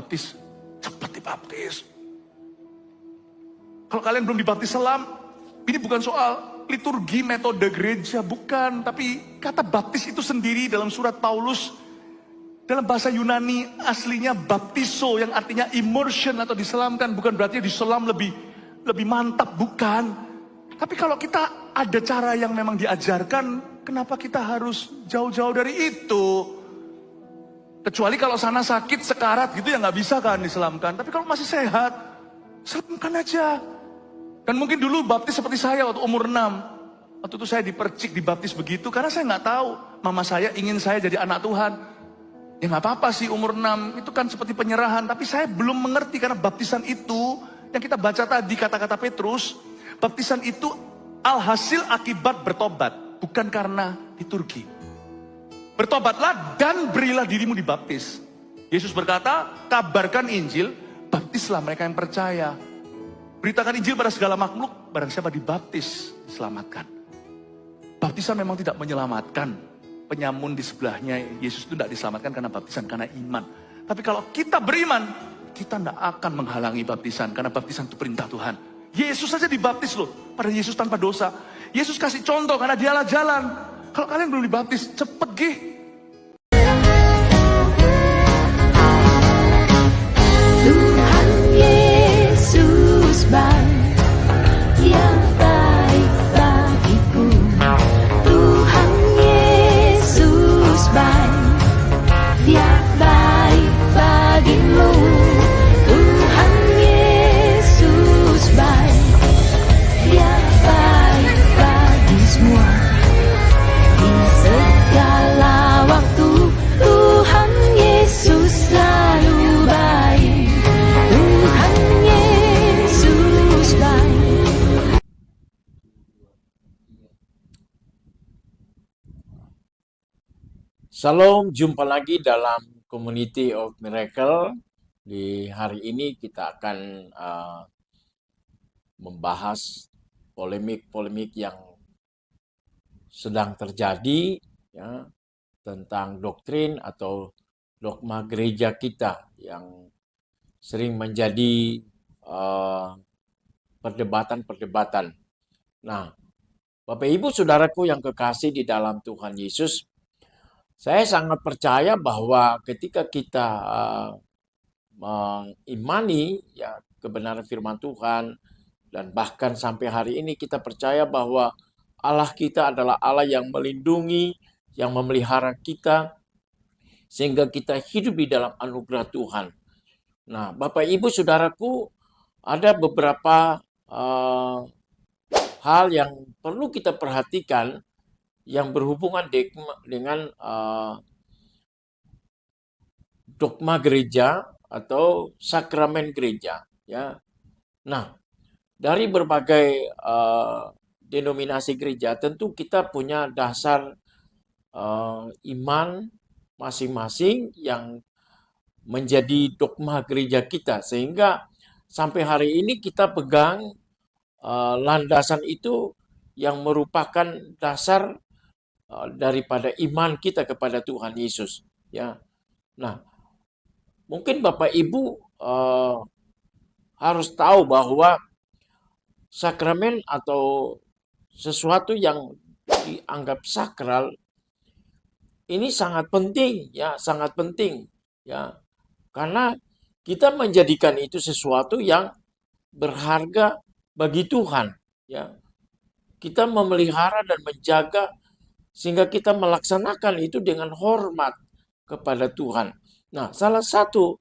dibaptis, cepat dibaptis. Kalau kalian belum dibaptis selam, ini bukan soal liturgi metode gereja, bukan. Tapi kata baptis itu sendiri dalam surat Paulus, dalam bahasa Yunani aslinya baptiso yang artinya immersion atau diselamkan. Bukan berarti diselam lebih mantap, bukan. Tapi kalau kita ada cara yang memang diajarkan, kenapa kita harus jauh-jauh dari itu? Kecuali kalau sana sakit, sekarat gitu ya nggak bisa kan diselamkan. Tapi kalau masih sehat, selamkan aja. Dan mungkin dulu baptis seperti saya waktu umur 6. Waktu itu saya dipercik, dibaptis begitu. Karena saya nggak tahu, mama saya ingin saya jadi anak Tuhan. Ya nggak apa-apa sih umur 6, itu kan seperti penyerahan. Tapi saya belum mengerti karena baptisan itu, yang kita baca tadi kata-kata Petrus, baptisan itu alhasil akibat bertobat. Bukan karena liturgi. Bertobatlah dan berilah dirimu dibaptis. Yesus berkata, kabarkan Injil, baptislah mereka yang percaya. Beritakan Injil pada segala makhluk, barang siapa dibaptis, diselamatkan. Baptisan memang tidak menyelamatkan. Penyamun di sebelahnya, Yesus itu tidak diselamatkan karena baptisan, karena iman. Tapi kalau kita beriman, kita tidak akan menghalangi baptisan, karena baptisan itu perintah Tuhan. Yesus saja dibaptis loh, padahal Yesus tanpa dosa. Yesus kasih contoh karena dialah jalan. Kalau kalian belum dibaptis, cepet gih. Tuhan Yesus baik, yang baik bagiku. Tuhan Yesus baik, dia baik bagimu. Tuhan Yesus baik, dia baik bagi semua. Di segala waktu Tuhan Yesus selalu baik. Tuhan Yesus baik. Shalom, jumpa lagi dalam Community of Miracle. Di hari ini kita akan membahas polemik-polemik yang sedang terjadi ya, tentang doktrin atau dogma gereja kita yang sering menjadi perdebatan-perdebatan. Nah, Bapak Ibu Saudaraku yang kekasih di dalam Tuhan Yesus, saya sangat percaya bahwa ketika kita mengimani ya kebenaran firman Tuhan, dan bahkan sampai hari ini kita percaya bahwa Allah kita adalah Allah yang melindungi, yang memelihara kita, sehingga kita hidup di dalam anugerah Tuhan. Nah, Bapak Ibu Saudaraku, ada beberapa hal yang perlu kita perhatikan yang berhubungan dengan dogma gereja atau sakramen gereja. Ya. Nah, dari berbagai denominasi gereja, tentu kita punya dasar iman masing-masing yang menjadi dogma gereja kita, sehingga sampai hari ini kita pegang landasan itu yang merupakan dasar daripada iman kita kepada Tuhan Yesus. Ya, nah, mungkin Bapak Ibu harus tahu bahwa sakramen atau sesuatu yang dianggap sakral ini sangat penting, ya, sangat penting, ya, karena kita menjadikan itu sesuatu yang berharga bagi Tuhan, ya. Kita memelihara dan menjaga sehingga kita melaksanakan itu dengan hormat kepada Tuhan. Nah, salah satu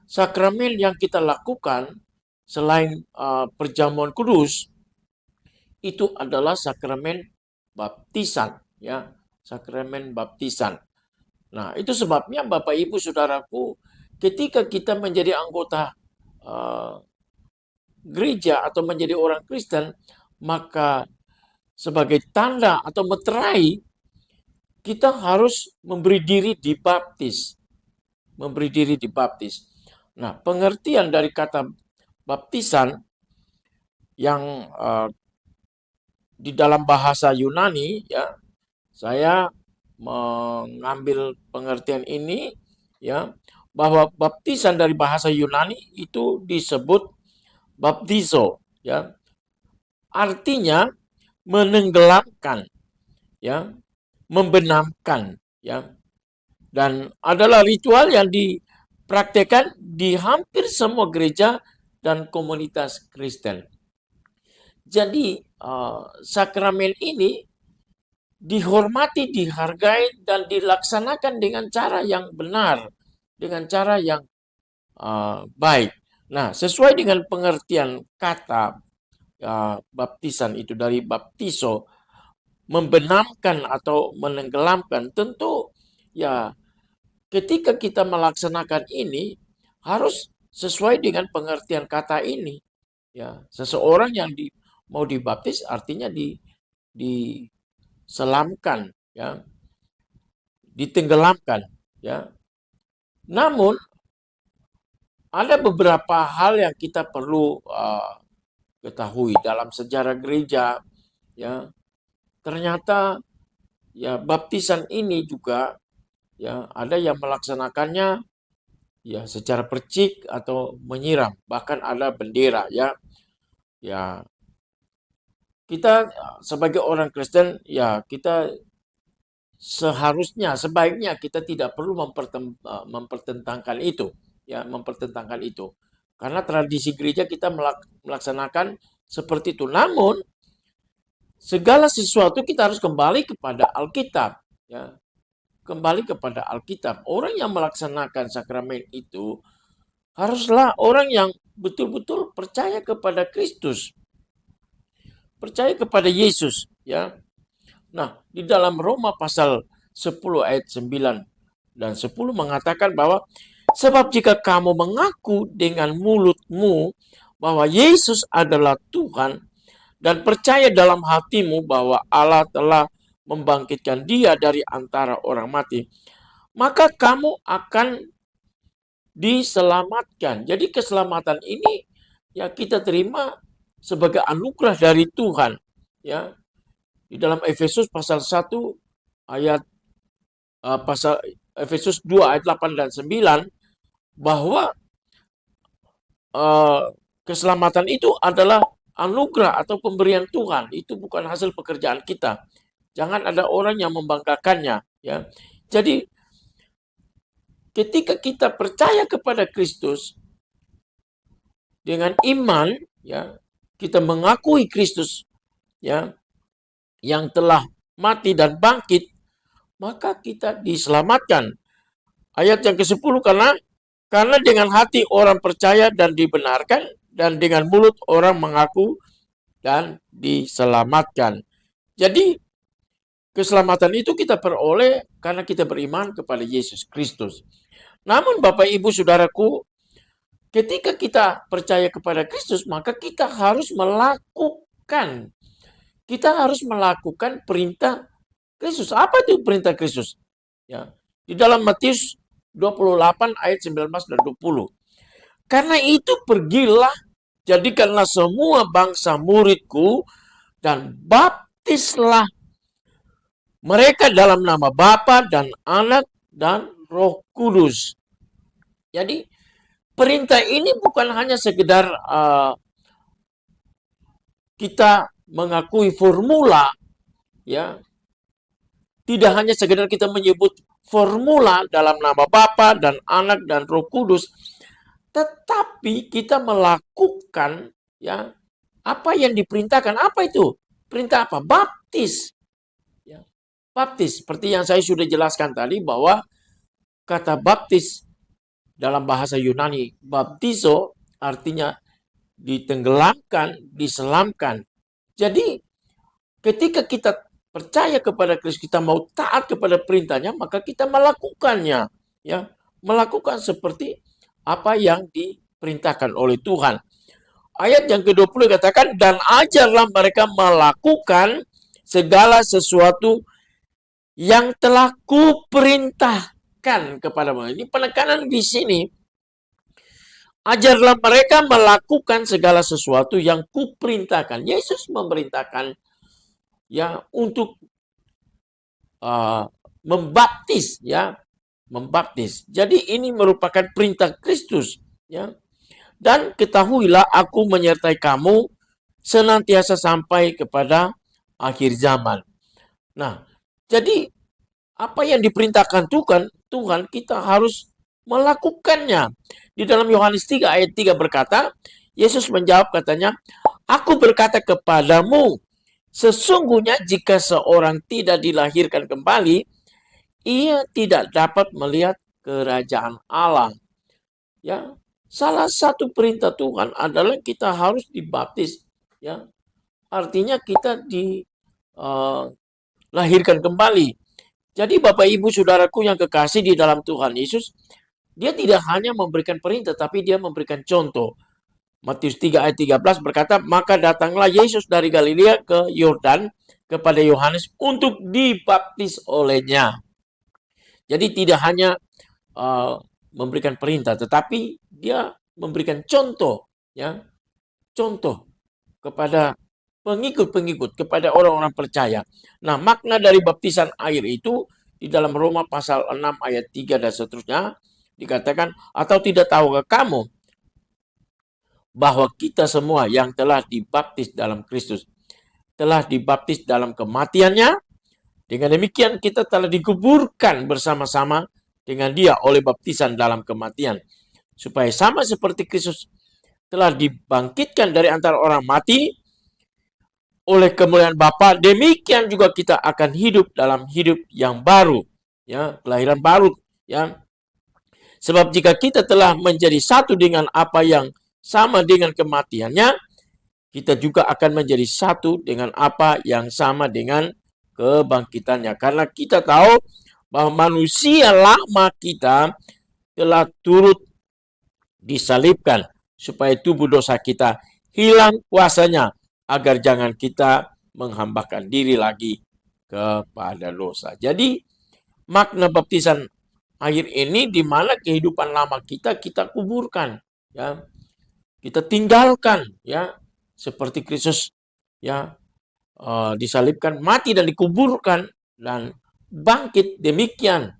sakramen yang kita lakukan selain perjamuan kudus itu adalah sakramen baptisan, ya, sakramen baptisan. Nah, itu sebabnya Bapak Ibu Saudaraku, ketika kita menjadi anggota gereja atau menjadi orang Kristen, maka sebagai tanda atau meterai kita harus memberi diri dibaptis. Memberi diri dibaptis. Nah, pengertian dari kata baptisan yang di dalam bahasa Yunani, ya, saya mengambil pengertian ini, ya, bahwa baptisan dari bahasa Yunani itu disebut baptizo, ya. Artinya menenggelamkan, ya, membenamkan, ya. Dan adalah ritual yang dipraktekkan di hampir semua gereja dan komunitas Kristen. Jadi sakramen ini dihormati, dihargai, dan dilaksanakan dengan cara yang benar, dengan cara yang baik. Nah, sesuai dengan pengertian kata baptisan itu dari baptizo, membenamkan atau menenggelamkan, tentu ya ketika kita melaksanakan ini harus sesuai dengan pengertian kata ini. Ya, seseorang yang mau dibaptis artinya diselamkan, ya, ditenggelamkan, ya. Namun ada beberapa hal yang kita perlu ketahui dalam sejarah gereja, ya. Ternyata ya baptisan ini juga ya ada yang melaksanakannya ya secara percik atau menyiram, bahkan ada bendera, ya. Ya, kita sebagai orang Kristen ya kita sebaiknya kita tidak perlu mempertentangkan itu, ya, mempertentangkan itu. Karena tradisi gereja kita melaksanakan seperti itu. Namun segala sesuatu kita harus kembali kepada Alkitab, ya. Kembali kepada Alkitab. Orang yang melaksanakan sakramen itu haruslah orang yang betul-betul percaya kepada Kristus. Percaya kepada Yesus, ya. Nah, di dalam Roma pasal 10 ayat 9 dan 10 mengatakan bahwa sebab jika kamu mengaku dengan mulutmu bahwa Yesus adalah Tuhan dan percaya dalam hatimu bahwa Allah telah membangkitkan dia dari antara orang mati, maka kamu akan diselamatkan. Jadi keselamatan ini ya kita terima sebagai anugerah dari Tuhan, ya. Di dalam Efesus pasal 1 ayat pasal Efesus 2 ayat 8 dan 9 bahwa keselamatan itu adalah anugerah atau pemberian Tuhan, itu bukan hasil pekerjaan kita. Jangan ada orang yang membanggakannya, ya. Jadi ketika kita percaya kepada Kristus dengan iman, ya, kita mengakui Kristus, ya, yang telah mati dan bangkit, maka kita diselamatkan. Ayat yang ke-10, karena dengan hati orang percaya dan dibenarkan, dan dengan mulut orang mengaku dan diselamatkan. Jadi keselamatan itu kita peroleh karena kita beriman kepada Yesus Kristus. Namun Bapak Ibu Saudaraku, ketika kita percaya kepada Kristus, maka kita harus melakukan perintah Kristus. Apa itu perintah Kristus? Ya, di dalam Matius 28 ayat 19 dan 20. Karena itu pergilah, jadikanlah semua bangsa muridku dan baptislah mereka dalam nama Bapa dan Anak dan Roh Kudus. Jadi perintah ini bukan hanya sekedar kita mengakui formula, ya. Tidak hanya sekedar kita menyebut formula dalam nama Bapa dan Anak dan Roh Kudus, tetapi kita melakukan, ya, apa yang diperintahkan. Apa itu? Perintah apa? Baptis. Ya. Baptis, seperti yang saya sudah jelaskan tadi bahwa kata baptis dalam bahasa Yunani, baptizo, artinya ditenggelamkan, diselamkan. Jadi ketika kita percaya kepada Kristus, kita mau taat kepada perintahnya, maka kita melakukannya, ya, melakukan seperti apa yang diperintahkan oleh Tuhan. Ayat yang ke-20 katakan, dan ajarlah mereka melakukan segala sesuatu yang telah kuperintahkan kepadamu. Ini penekanan di sini. Ajarlah mereka melakukan segala sesuatu yang kuperintahkan. Yesus memerintahkan, ya, untuk membaptis, ya, membaptis. Jadi ini merupakan perintah Kristus, ya. Dan ketahuilah aku menyertai kamu senantiasa sampai kepada akhir zaman. Nah, jadi apa yang diperintahkan Tuhan kita harus melakukannya. Di dalam Yohanes 3 ayat 3 berkata, Yesus menjawab katanya, aku berkata kepadamu, sesungguhnya jika seorang tidak dilahirkan kembali, ia tidak dapat melihat kerajaan Allah. Ya, salah satu perintah Tuhan adalah kita harus dibaptis. Ya, artinya kita dilahirkan kembali. Jadi Bapak Ibu Saudaraku yang kekasih di dalam Tuhan Yesus, dia tidak hanya memberikan perintah, tapi dia memberikan contoh. Matius 3 ayat 13 berkata, maka datanglah Yesus dari Galilea ke Yordan kepada Yohanes untuk dibaptis olehnya. Jadi tidak hanya memberikan perintah, tetapi dia memberikan contoh, ya, contoh kepada pengikut-pengikut, kepada orang-orang percaya. Nah, makna dari baptisan air itu di dalam Roma pasal 6 ayat 3 dan seterusnya dikatakan, atau tidak tahukah kamu bahwa kita semua yang telah dibaptis dalam Kristus telah dibaptis dalam kematiannya? Dengan demikian kita telah dikuburkan bersama-sama dengan dia oleh baptisan dalam kematian, supaya sama seperti Kristus telah dibangkitkan dari antara orang mati oleh kemuliaan Bapa, demikian juga kita akan hidup dalam hidup yang baru, ya, kelahiran baru, ya. Sebab jika kita telah menjadi satu dengan apa yang sama dengan kematiannya, kita juga akan menjadi satu dengan apa yang sama dengan kebangkitannya. Karena kita tahu bahwa manusia lama kita telah turut disalibkan supaya tubuh dosa kita hilang kuasanya, agar jangan kita menghambakan diri lagi kepada dosa. Jadi makna baptisan air ini di mana kehidupan lama kita kuburkan, ya. Kita tinggalkan, ya, seperti Kristus, ya, disalibkan, mati dan dikuburkan dan bangkit. Demikian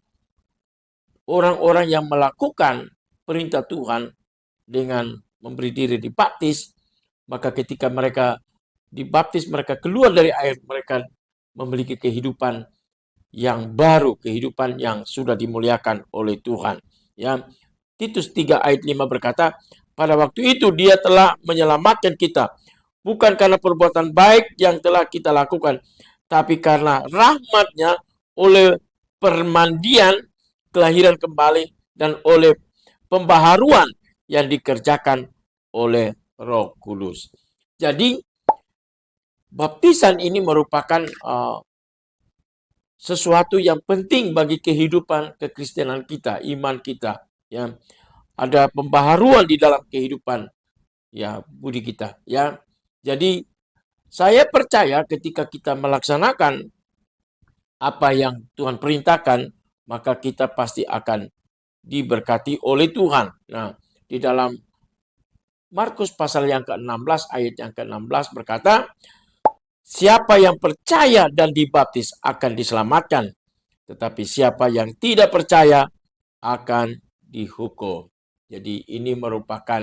orang-orang yang melakukan perintah Tuhan dengan memberi diri dibaptis, maka ketika mereka dibaptis, mereka keluar dari air, mereka memiliki kehidupan yang baru, kehidupan yang sudah dimuliakan oleh Tuhan, ya. Titus 3 ayat 5 berkata, pada waktu itu dia telah menyelamatkan kita, bukan karena perbuatan baik yang telah kita lakukan, tapi karena rahmat-Nya oleh permandian, kelahiran kembali, dan oleh pembaharuan yang dikerjakan oleh Roh Kudus. Jadi baptisan ini merupakan sesuatu yang penting bagi kehidupan kekristenan kita, iman kita, ya. Ada pembaharuan di dalam kehidupan, ya, budi kita, ya. Jadi saya percaya ketika kita melaksanakan apa yang Tuhan perintahkan, maka kita pasti akan diberkati oleh Tuhan. Nah, di dalam Markus pasal yang ke-16 ayat yang ke-16 berkata, siapa yang percaya dan dibaptis akan diselamatkan, tetapi siapa yang tidak percaya akan dihukum. Jadi ini merupakan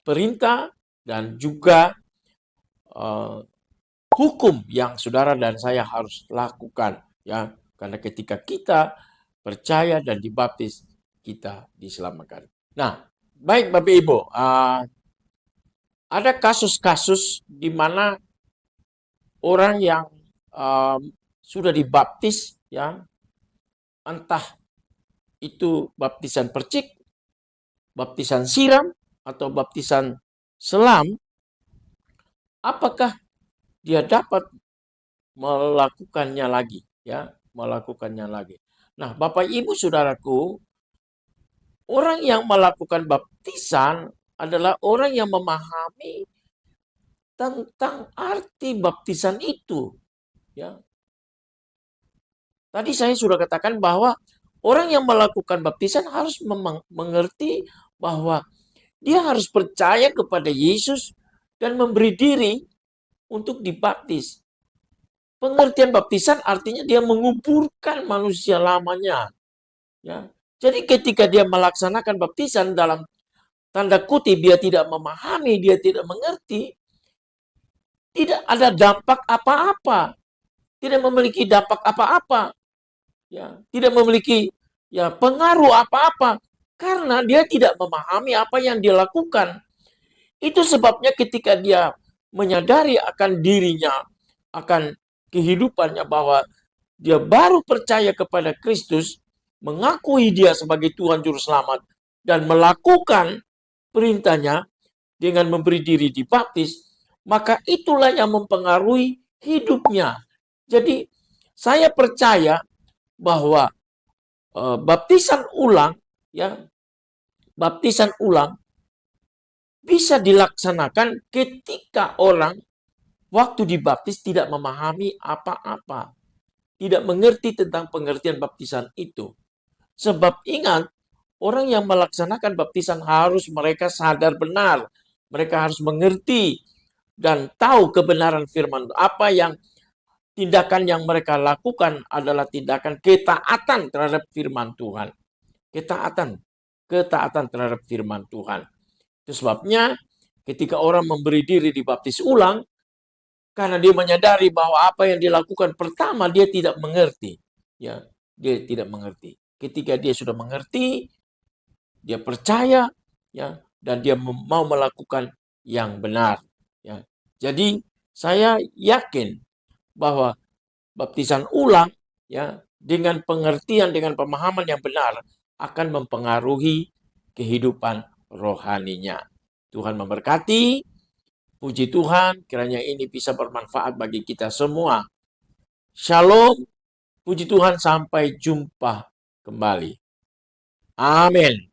perintah dan juga hukum yang saudara dan saya harus lakukan, ya. Karena ketika kita percaya dan dibaptis, kita diselamatkan. Nah, baik Bapak Ibu, ada kasus-kasus di mana orang yang sudah dibaptis, ya, entah itu baptisan percik, baptisan siram, atau baptisan selam, apakah dia dapat melakukannya lagi, ya, melakukannya lagi. Nah, Bapak Ibu Saudaraku, orang yang melakukan baptisan adalah orang yang memahami tentang arti baptisan itu, ya. Tadi saya sudah katakan bahwa orang yang melakukan baptisan harus mengerti bahwa dia harus percaya kepada Yesus dan memberi diri untuk dibaptis. Pengertian baptisan artinya dia menguburkan manusia lamanya. Ya. Jadi ketika dia melaksanakan baptisan dalam tanda kutip dia tidak memahami, dia tidak mengerti, tidak ada dampak apa-apa, tidak memiliki dampak apa-apa, ya, tidak memiliki ya pengaruh apa-apa karena dia tidak memahami apa yang dia lakukan. Itu sebabnya ketika dia menyadari akan dirinya, akan kehidupannya bahwa dia baru percaya kepada Kristus, mengakui dia sebagai Tuhan Juru Selamat, dan melakukan perintahnya dengan memberi diri dibaptis, maka itulah yang mempengaruhi hidupnya. Jadi saya percaya bahwa baptisan ulang, ya, baptisan ulang bisa dilaksanakan ketika orang waktu dibaptis tidak memahami apa-apa, tidak mengerti tentang pengertian baptisan itu. Sebab ingat, orang yang melaksanakan baptisan harus mereka sadar benar, mereka harus mengerti dan tahu kebenaran firman. Apa yang tindakan yang mereka lakukan adalah tindakan ketaatan terhadap firman Tuhan. Ketaatan terhadap firman Tuhan. Itu sebabnya ketika orang memberi diri dibaptis ulang, karena dia menyadari bahwa apa yang dilakukan pertama dia tidak mengerti. Ya, dia tidak mengerti. Ketika dia sudah mengerti, dia percaya, ya, dan dia mau melakukan yang benar. Ya. Jadi saya yakin bahwa baptisan ulang, ya, dengan pengertian, dengan pemahaman yang benar akan mempengaruhi kehidupan rohaninya. Tuhan memberkati. Puji Tuhan, kiranya ini bisa bermanfaat bagi kita semua. Shalom. Puji Tuhan, sampai jumpa kembali. Amin.